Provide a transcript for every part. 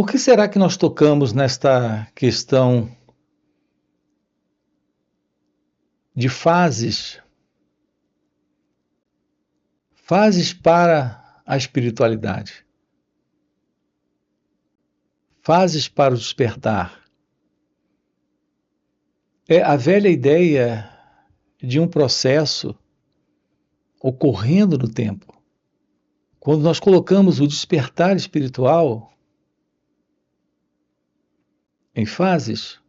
Por que será que nós tocamos nesta questão de fases para a espiritualidade, fases para o despertar? É a velha ideia de um processo ocorrendo no tempo. Quando nós colocamos o despertar espiritual em fases,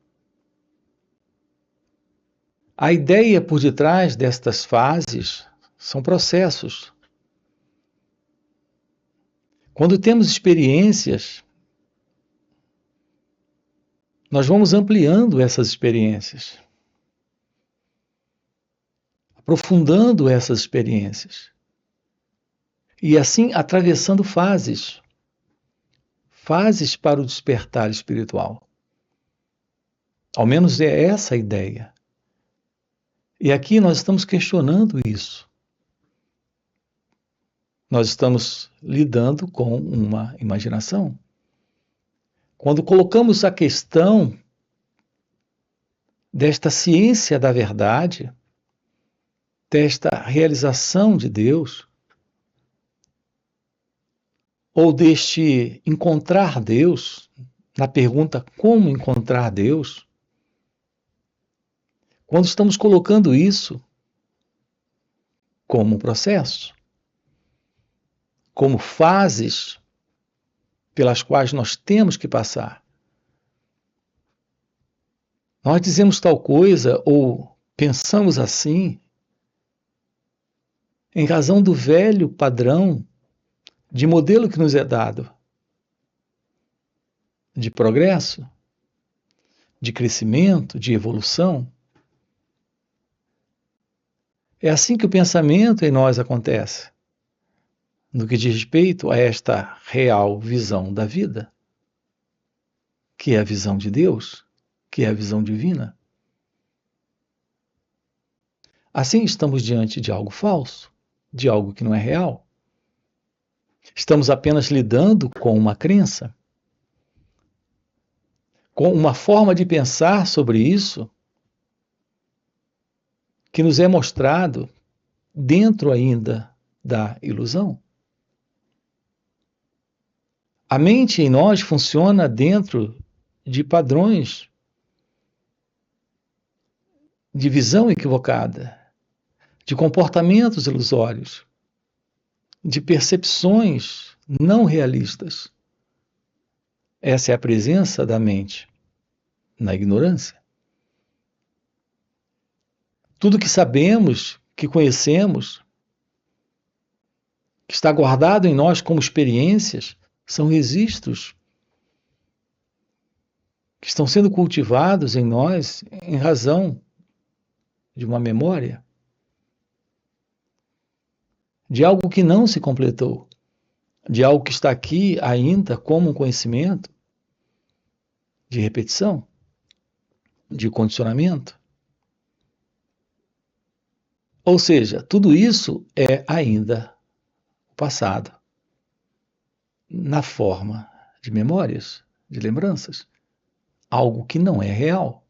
a ideia por detrás destas fases são processos. Quando temos experiências, nós vamos ampliando essas experiências, aprofundando essas experiências e assim atravessando fases para o despertar espiritual. Ao menos é essa a ideia. E aqui nós estamos questionando isso. Nós estamos lidando com uma imaginação. Quando colocamos a questão desta ciência da verdade, desta realização de Deus, ou deste encontrar Deus, na pergunta como encontrar Deus, quando estamos colocando isso como um processo, como fases pelas quais nós temos que passar. Nós dizemos tal coisa ou pensamos assim em razão do velho padrão de modelo que nos é dado, de progresso, de crescimento, de evolução. É assim que o pensamento em nós acontece, no que diz respeito a esta real visão da vida, que é a visão de Deus, que é a visão divina. Assim estamos diante de algo falso, de algo que não é real. Estamos apenas lidando com uma crença, com uma forma de pensar sobre isso que nos é mostrado dentro ainda da ilusão. A mente em nós funciona dentro de padrões de visão equivocada, de comportamentos ilusórios, de percepções não realistas. Essa é a presença da mente na ignorância. Tudo que sabemos, que conhecemos, que está guardado em nós como experiências, são registros que estão sendo cultivados em nós em razão de uma memória, de algo que não se completou, de algo que está aqui ainda como um conhecimento de repetição, de condicionamento. Ou seja, tudo isso é ainda o passado, na forma de memórias, de lembranças, algo que não é real.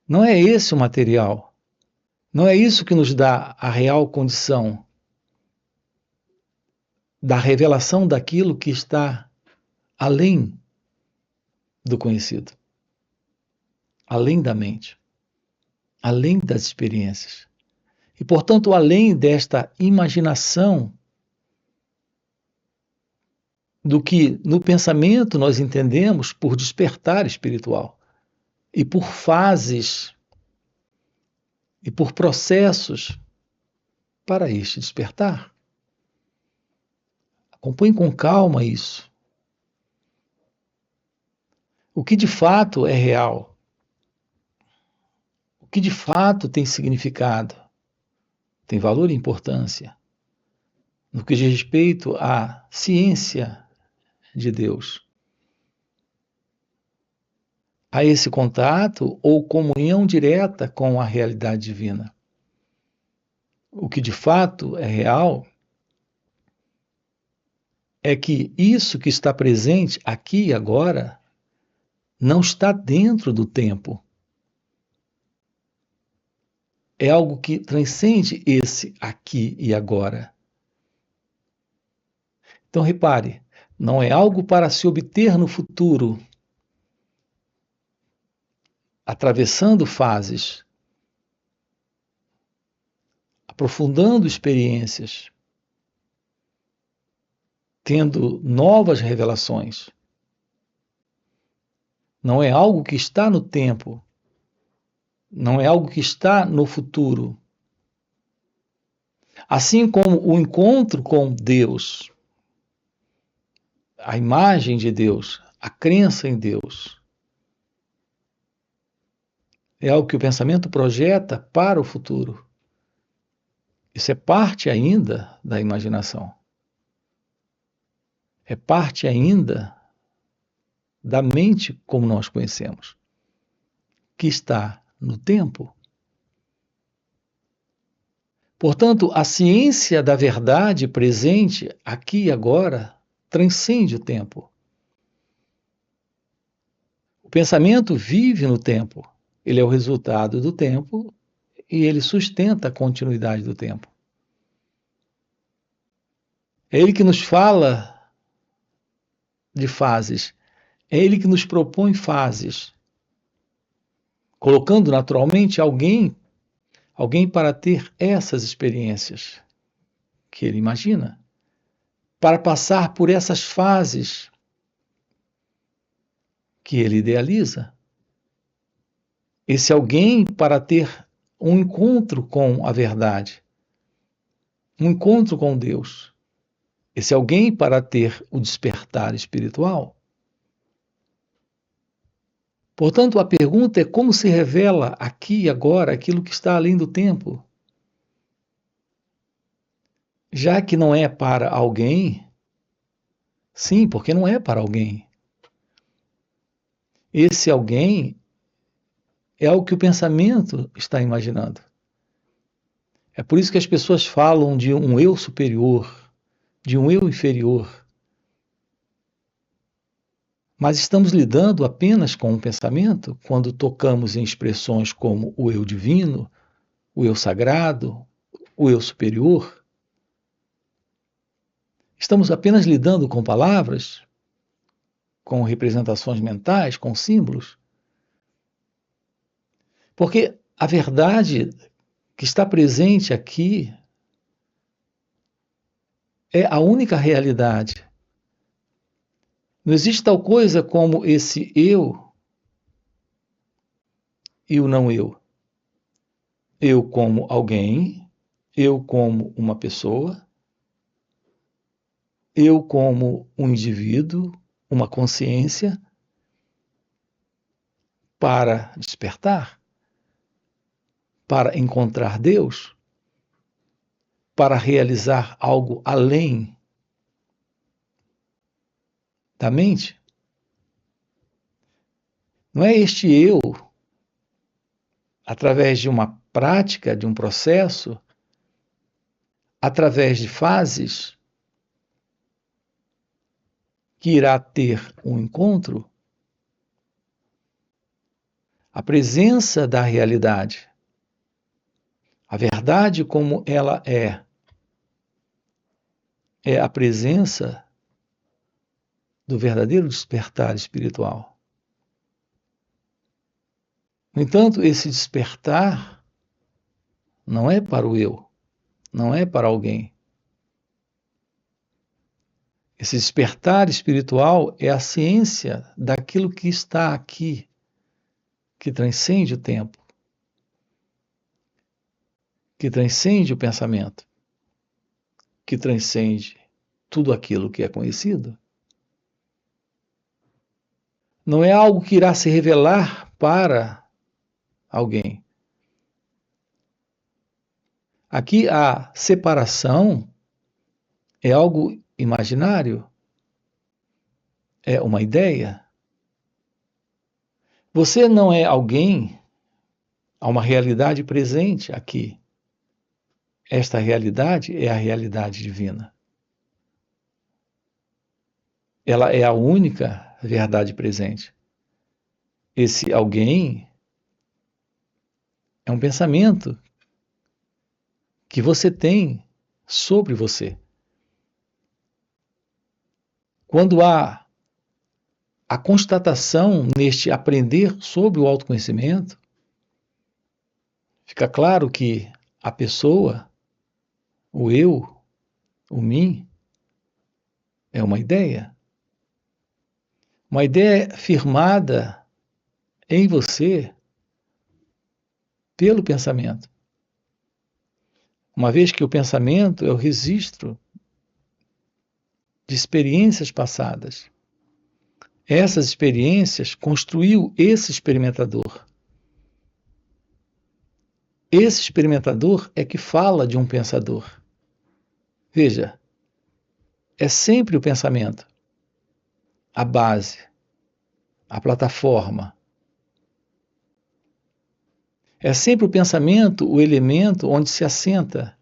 Não é esse o material, não é isso que nos dá a real condição da revelação daquilo que está além do conhecido, além da mente, além das experiências. E, portanto, além desta imaginação do que no pensamento nós entendemos por despertar espiritual e por fases e por processos para este despertar. Acompanhe com calma isso. O que de fato é real, o que de fato tem significado, tem valor e importância, no que diz respeito à ciência de Deus, a esse contato ou comunhão direta com a realidade divina. O que de fato é real é que isso que está presente aqui e agora não está dentro do tempo. É algo que transcende esse aqui e agora. Então, repare, não é algo para se obter no futuro, atravessando fases, aprofundando experiências, tendo novas revelações. Não é algo que está no tempo, não é algo que está no futuro. Assim como o encontro com Deus, a imagem de Deus, a crença em Deus, é algo que o pensamento projeta para o futuro. Isso é parte ainda da imaginação. É parte ainda da mente como nós conhecemos, que está no tempo. Portanto, a ciência da verdade presente aqui e agora transcende o tempo. O pensamento vive no tempo. Ele é o resultado do tempo e ele sustenta a continuidade do tempo. É ele que nos fala de fases. É ele que nos propõe fases, colocando naturalmente alguém para ter essas experiências que ele imagina, para passar por essas fases que ele idealiza. Esse alguém para ter um encontro com a verdade, um encontro com Deus. Esse alguém para ter o despertar espiritual. Portanto, a pergunta é como se revela aqui e agora aquilo que está além do tempo. Já que não é para alguém, sim, porque não é para alguém. Esse alguém é algo que o pensamento está imaginando. É por isso que as pessoas falam de um eu superior, de um eu inferior. Mas estamos lidando apenas com um pensamento quando tocamos em expressões como o eu divino, o eu sagrado, o eu superior. Estamos apenas lidando com palavras, com representações mentais, com símbolos. Porque a verdade que está presente aqui é a única realidade. Não existe tal coisa como esse eu e o não eu. Eu como alguém, eu como uma pessoa, eu como um indivíduo, uma consciência, para despertar, para encontrar Deus, para realizar algo além da mente. Não é este eu, através de uma prática, de um processo, através de fases, que irá ter um encontro. A presença da realidade, a verdade como ela é a presença do verdadeiro despertar espiritual. No entanto, esse despertar não é para o eu, não é para alguém. Esse despertar espiritual é a ciência daquilo que está aqui, que transcende o tempo, que transcende o pensamento, que transcende tudo aquilo que é conhecido. Não é algo que irá se revelar para alguém. Aqui a separação é algo imaginário, é uma ideia. Você não é alguém, há uma realidade presente aqui. Esta realidade é a realidade divina. ela é a única verdade presente. Esse alguém é um pensamento que você tem sobre você. Quando há a constatação neste aprender sobre o autoconhecimento, fica claro que a pessoa, o eu, o mim, é uma ideia. Uma ideia firmada em você pelo pensamento. Uma vez que o pensamento é o registro de experiências passadas. Essas experiências construiu esse experimentador. Esse experimentador é que fala de um pensador. Veja, é sempre o pensamento, a base, a plataforma. É sempre o pensamento o elemento onde se assenta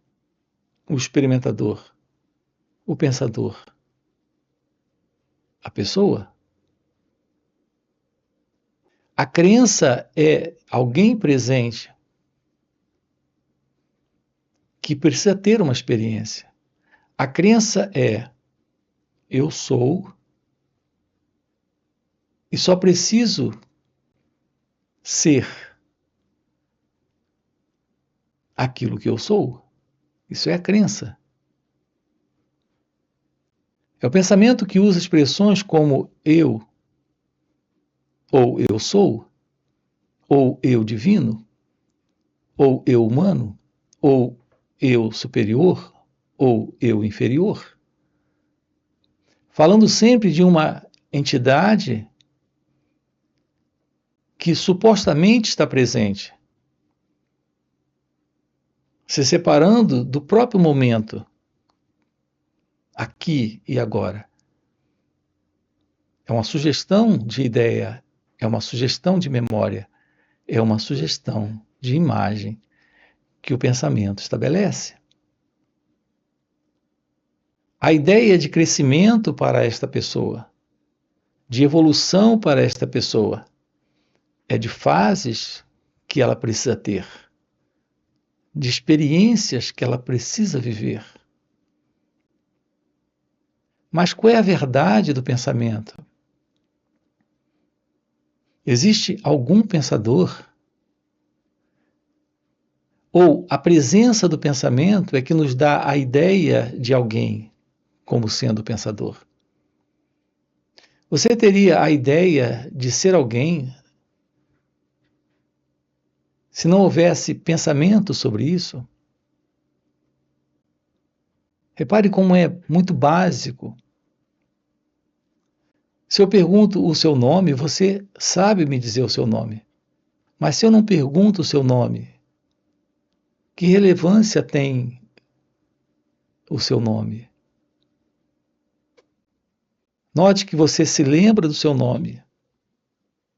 o experimentador, o pensador, a pessoa. A crença é alguém presente que precisa ter uma experiência. A crença é eu sou e só preciso ser aquilo que eu sou. Isso é a crença. É o pensamento que usa expressões como eu, ou eu sou, ou eu divino, ou eu humano, ou eu superior, ou eu inferior. Falando sempre de uma entidade que supostamente está presente, se separando do próprio momento, aqui e agora. É uma sugestão de ideia, é uma sugestão de memória, é uma sugestão de imagem que o pensamento estabelece. A ideia de crescimento para esta pessoa, de evolução para esta pessoa, é de fases que ela precisa ter, de experiências que ela precisa viver. Mas qual é a verdade do pensamento? Existe algum pensador? Ou a presença do pensamento é que nos dá a ideia de alguém como sendo pensador? Você teria a ideia de ser alguém se não houvesse pensamento sobre isso? Repare como é muito básico. Se eu pergunto o seu nome, você sabe me dizer o seu nome. Mas se eu não pergunto o seu nome, que relevância tem o seu nome? Note que você se lembra do seu nome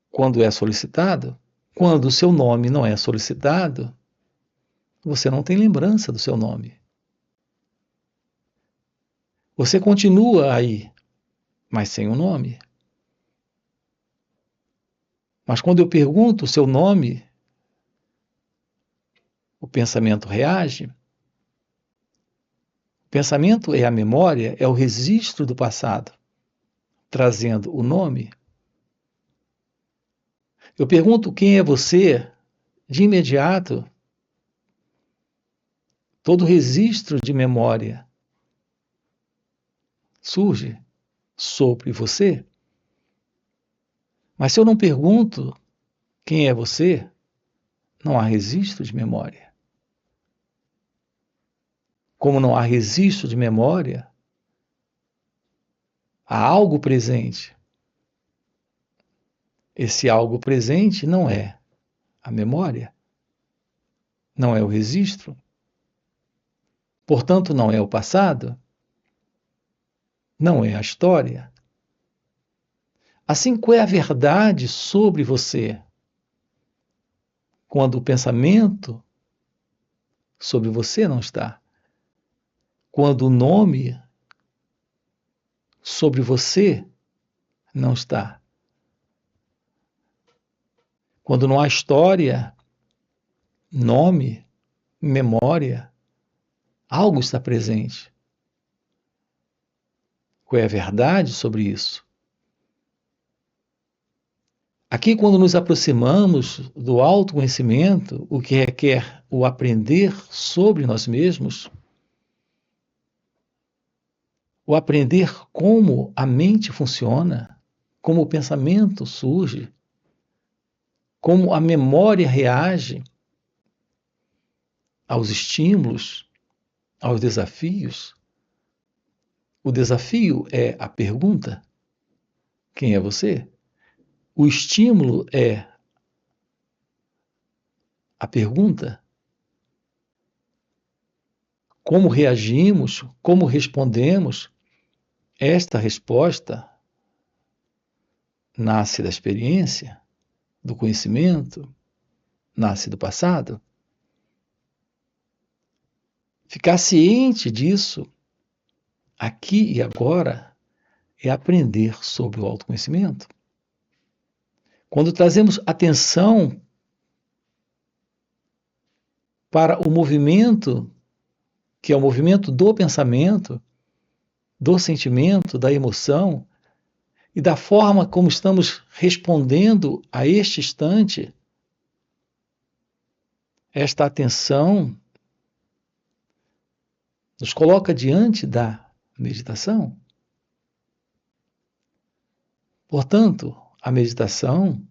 quando é solicitado. Quando o seu nome não é solicitado, você não tem lembrança do seu nome. Você continua aí, mas sem o nome. Mas quando eu pergunto o seu nome, o pensamento reage. O pensamento é a memória, é o registro do passado, trazendo o nome. Eu pergunto quem é você, de imediato, todo registro de memória surge sobre você. Mas se eu não pergunto quem é você, não há registro de memória. Como não há registro de memória, há algo presente. Esse algo presente não é a memória, não é o registro, portanto, não é o passado, não é a história. Assim, qual é a verdade sobre você? Quando o pensamento sobre você não está. Quando o nome sobre você Não está. Quando não há história, nome, memória, algo está presente. Qual é a verdade sobre isso? Aqui, quando nos aproximamos do autoconhecimento, o que requer o aprender sobre nós mesmos, o aprender como a mente funciona, como o pensamento surge, como a memória reage aos estímulos, aos desafios. O desafio é a pergunta: quem é você? O estímulo é a pergunta: como reagimos, como respondemos? Esta resposta nasce da experiência, do conhecimento, nasce do passado. Ficar ciente disso, aqui e agora, é aprender sobre o autoconhecimento. Quando trazemos atenção para o movimento, que é o movimento do pensamento, do sentimento, da emoção, e da forma como estamos respondendo a este instante, esta atenção nos coloca diante da meditação. Portanto, a meditação,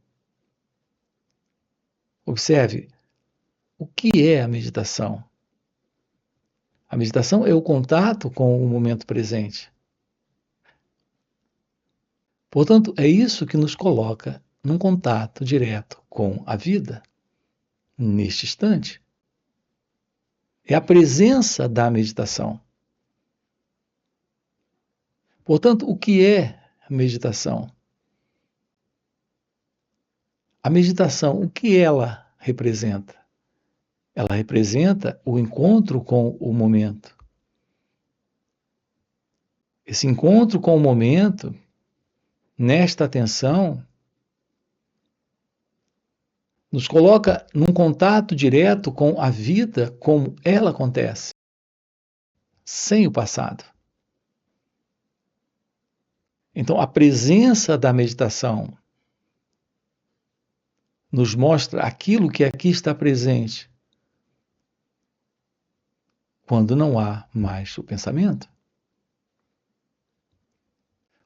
observe, o que é a meditação? A meditação é o contato com o momento presente. Portanto, é isso que nos coloca num contato direto com a vida, neste instante. É a presença da meditação. Portanto, o que é a meditação? A meditação, o que ela representa? Ela representa o encontro com o momento. Esse encontro com o momento, nesta atenção, nos coloca num contato direto com a vida como ela acontece, sem o passado. Então, a presença da meditação nos mostra aquilo que aqui está presente, quando não há mais o pensamento.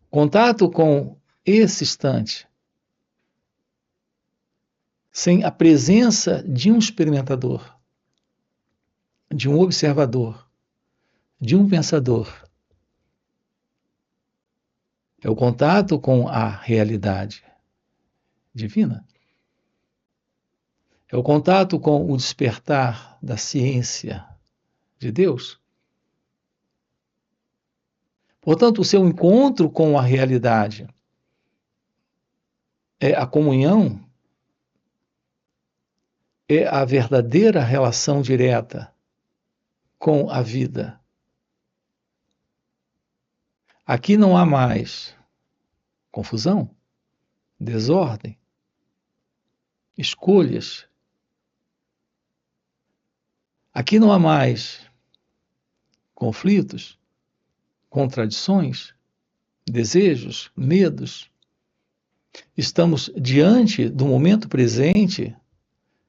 Contato com esse instante, sem a presença de um experimentador, de um observador, de um pensador. É o contato com a realidade divina. É o contato com o despertar da ciência de Deus. Portanto, o seu encontro com a realidade é a comunhão, é a verdadeira relação direta com a vida. Aqui não há mais confusão, desordem, escolhas. Aqui não há mais conflitos, contradições, desejos, medos. Estamos diante do momento presente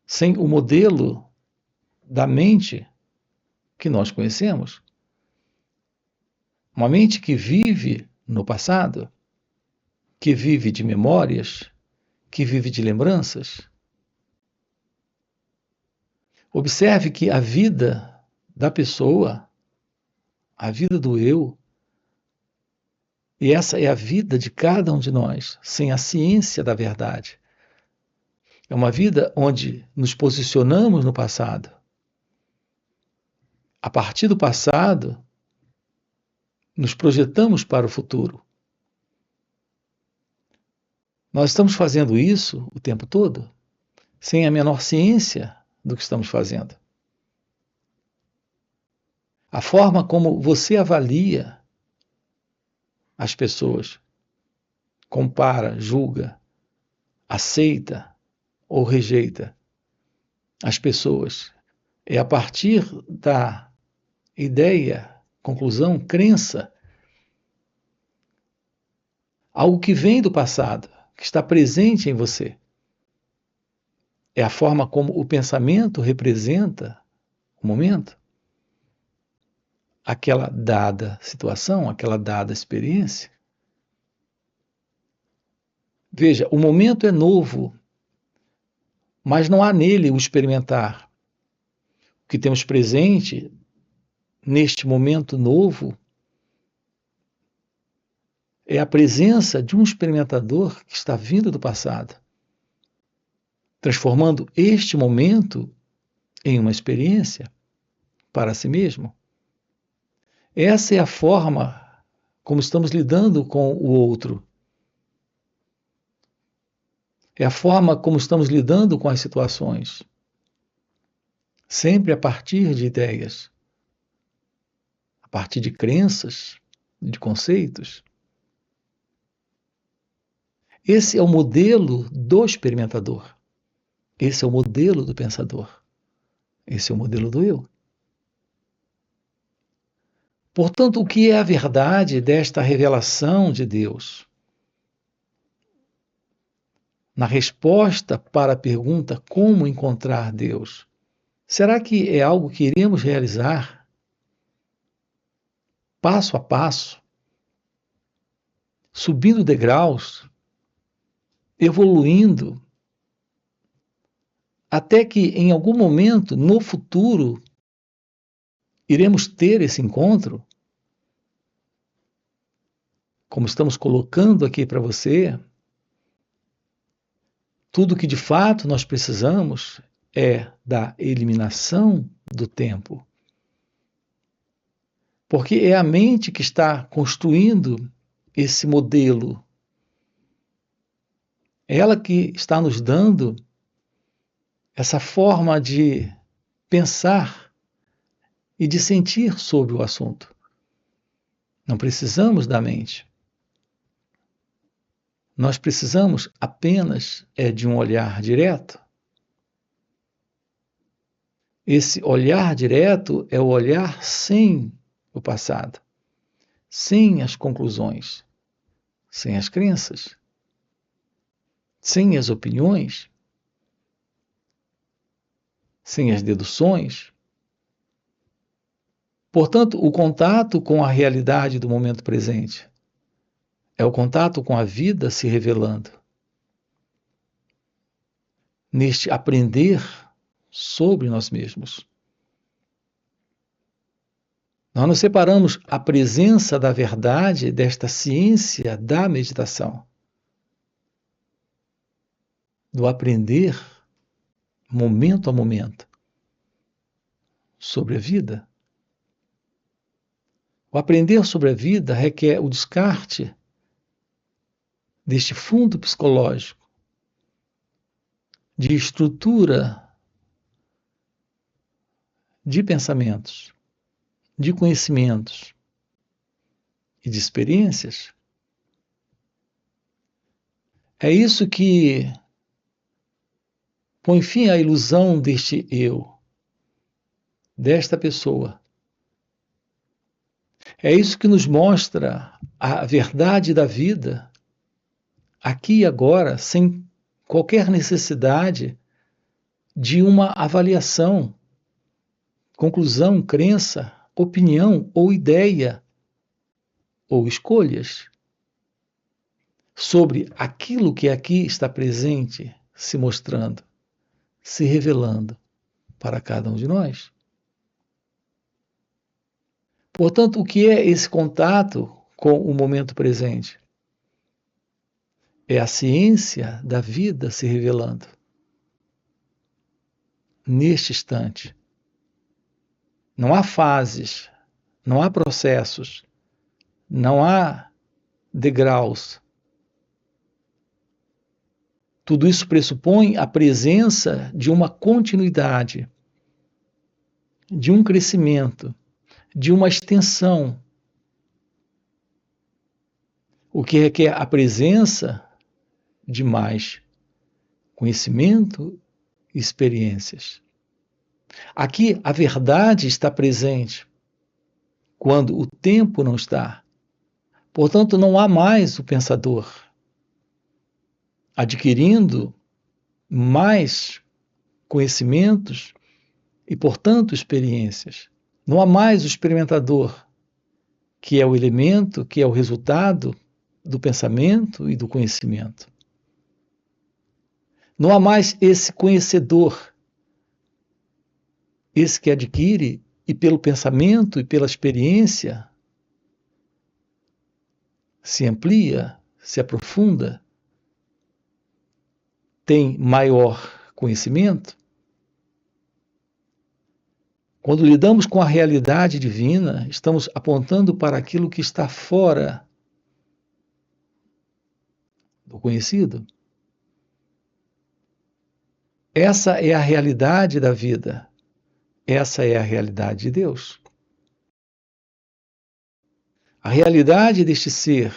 sem o modelo da mente que nós conhecemos. Uma mente que vive no passado, que vive de memórias, que vive de lembranças. Observe que a vida da pessoa, a vida do eu, e essa é a vida de cada um de nós, sem a ciência da verdade. É uma vida onde nos posicionamos no passado. A partir do passado, nos projetamos para o futuro. Nós estamos fazendo isso o tempo todo, sem a menor ciência do que estamos fazendo. A forma como você avalia as pessoas, compara, julga, aceita ou rejeita as pessoas. É a partir da ideia, conclusão, crença, algo que vem do passado, que está presente em você. É a forma como o pensamento representa o momento, aquela dada situação, aquela dada experiência. Veja, o momento é novo, mas não há nele o experimentar. O que temos presente neste momento novo é a presença de um experimentador que está vindo do passado, transformando este momento em uma experiência para si mesmo. Essa é a forma como estamos lidando com o outro. É a forma como estamos lidando com as situações. Sempre a partir de ideias, a partir de crenças, de conceitos. Esse é o modelo do experimentador. Esse é o modelo do pensador. Esse é o modelo do eu. Portanto, o que é a verdade desta revelação de Deus? Na resposta para a pergunta como encontrar Deus, será que é algo que iremos realizar passo a passo, subindo degraus, evoluindo, até que em algum momento no futuro iremos ter esse encontro? Como estamos colocando aqui para você, tudo que de fato nós precisamos é da eliminação do tempo. Porque é a mente que está construindo esse modelo. É ela que está nos dando essa forma de pensar e de sentir sobre o assunto. Não precisamos da mente. Nós precisamos apenas de um olhar direto. Esse olhar direto é o olhar sem o passado, sem as conclusões, sem as crenças, sem as opiniões, sem as deduções. Portanto, o contato com a realidade do momento presente é o contato com a vida se revelando. Neste aprender sobre nós mesmos. Nós nos separamos a presença da verdade desta ciência da meditação, do aprender momento a momento sobre a vida. O aprender sobre a vida requer o descarte deste fundo psicológico, de estrutura de pensamentos, de conhecimentos e de experiências. É isso que põe fim à ilusão deste eu, desta pessoa. É isso que nos mostra a verdade da vida, aqui e agora, sem qualquer necessidade de uma avaliação, conclusão, crença, opinião ou ideia ou escolhas sobre aquilo que aqui está presente, se mostrando, se revelando para cada um de nós. Portanto, o que é esse contato com o momento presente? É a ciência da vida se revelando neste instante. Não há fases, não há processos, não há degraus. Tudo isso pressupõe a presença de uma continuidade, de um crescimento, de uma extensão. o que requer a presença de mais conhecimento e experiências. Aqui a verdade está presente quando o tempo não está. Portanto, não há mais o pensador adquirindo mais conhecimentos e, portanto, experiências. Não há mais o experimentador, que é o elemento, que é o resultado do pensamento e do conhecimento. Não há mais esse conhecedor, esse que adquire e pelo pensamento e pela experiência se amplia, se aprofunda, tem maior conhecimento. Quando lidamos com a realidade divina, estamos apontando para aquilo que está fora do conhecido. Essa é a realidade da vida. Essa é a realidade de Deus. A realidade deste ser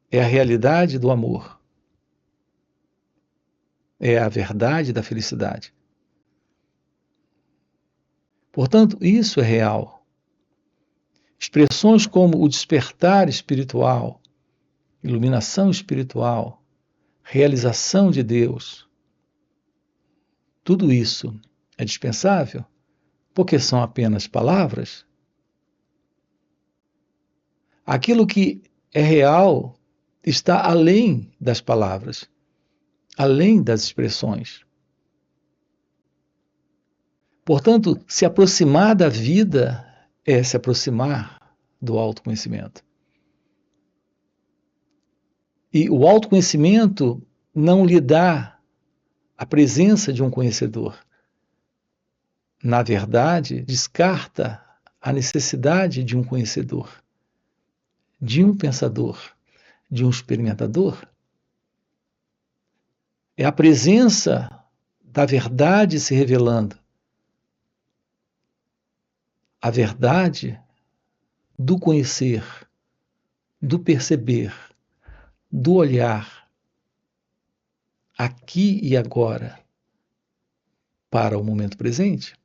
é a realidade do amor. É a verdade da felicidade. Portanto, isso é real. Expressões como o despertar espiritual, iluminação espiritual, realização de Deus, tudo isso é dispensável, porque são apenas palavras. Aquilo que é real está além das palavras, além das expressões. Portanto, se aproximar da vida é se aproximar do autoconhecimento. E o autoconhecimento não lhe dá a presença de um conhecedor. Na verdade, descarta a necessidade de um conhecedor, de um pensador, de um experimentador. É a presença da verdade se revelando. A verdade do conhecer, do perceber, do olhar, aqui e agora, para o momento presente.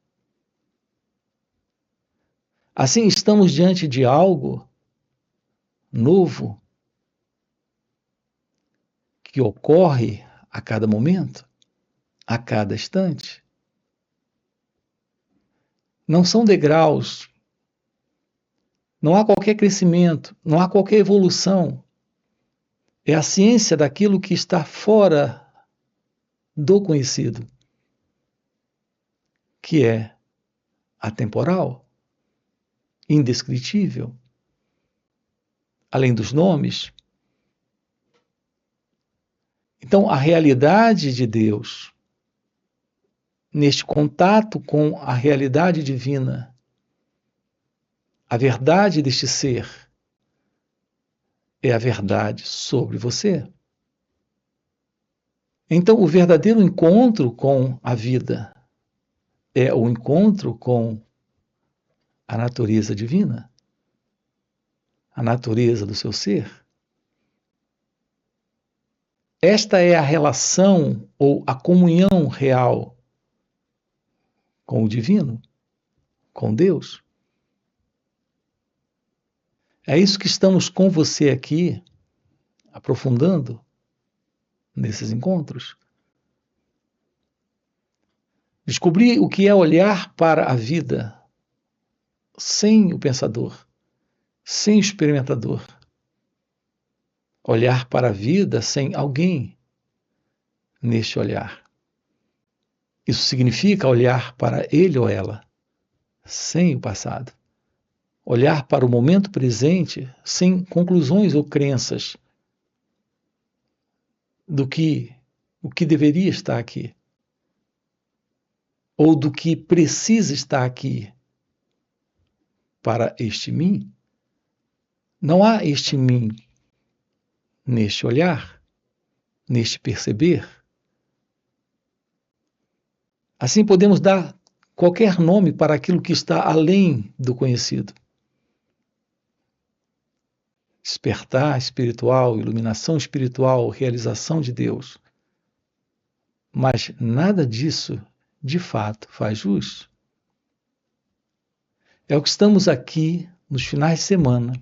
Assim, estamos diante de algo novo que ocorre a cada momento, a cada instante. Não são degraus, não há qualquer crescimento, não há qualquer evolução. É a ciência daquilo que está fora do conhecido, que é atemporal, indescritível, além dos nomes. Então, a realidade de Deus, neste contato com a realidade divina, a verdade deste ser, é a verdade sobre você. Então, o verdadeiro encontro com a vida é o encontro com a natureza divina, a natureza do seu ser. Esta é a relação ou a comunhão real com o divino, com Deus. É isso que estamos com você aqui, aprofundando nesses encontros. Descobrir o que é olhar para a vida sem o pensador, sem o experimentador. Olhar para a vida sem alguém neste olhar. Isso significa olhar para ele ou ela sem o passado. Olhar para o momento presente sem conclusões ou crenças do que o que deveria estar aqui ou do que precisa estar aqui para este mim. Não há este mim neste olhar, neste perceber. Assim podemos dar qualquer nome para aquilo que está além do conhecido. despertar espiritual, iluminação espiritual, realização de Deus. Mas nada disso, de fato, faz jus. É o que estamos aqui nos finais de semana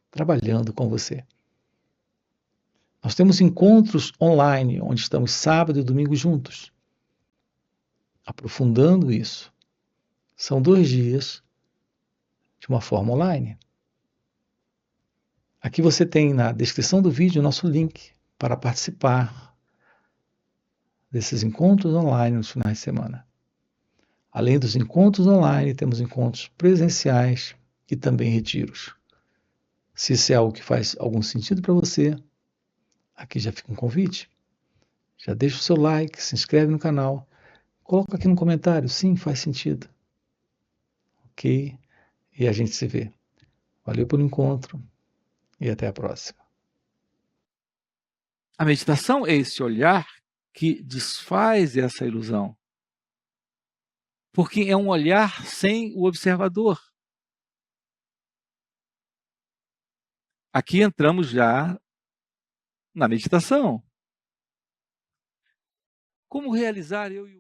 trabalhando com você. Nós temos encontros online, onde estamos sábado e domingo juntos, aprofundando isso. São 2 dias de uma forma online. Aqui você tem na descrição do vídeo o nosso link para participar desses encontros online nos finais de semana. Além dos encontros online, temos encontros presenciais e também retiros. Se isso é algo que faz algum sentido para você, aqui já fica um convite. Já deixa o seu like, se inscreve no canal, coloca aqui no comentário, sim, faz sentido. Ok? E a gente se vê. Valeu pelo encontro e até a próxima. A meditação é esse olhar que desfaz essa ilusão. Porque é um olhar sem o observador. Aqui entramos já na meditação. Como realizar eu e o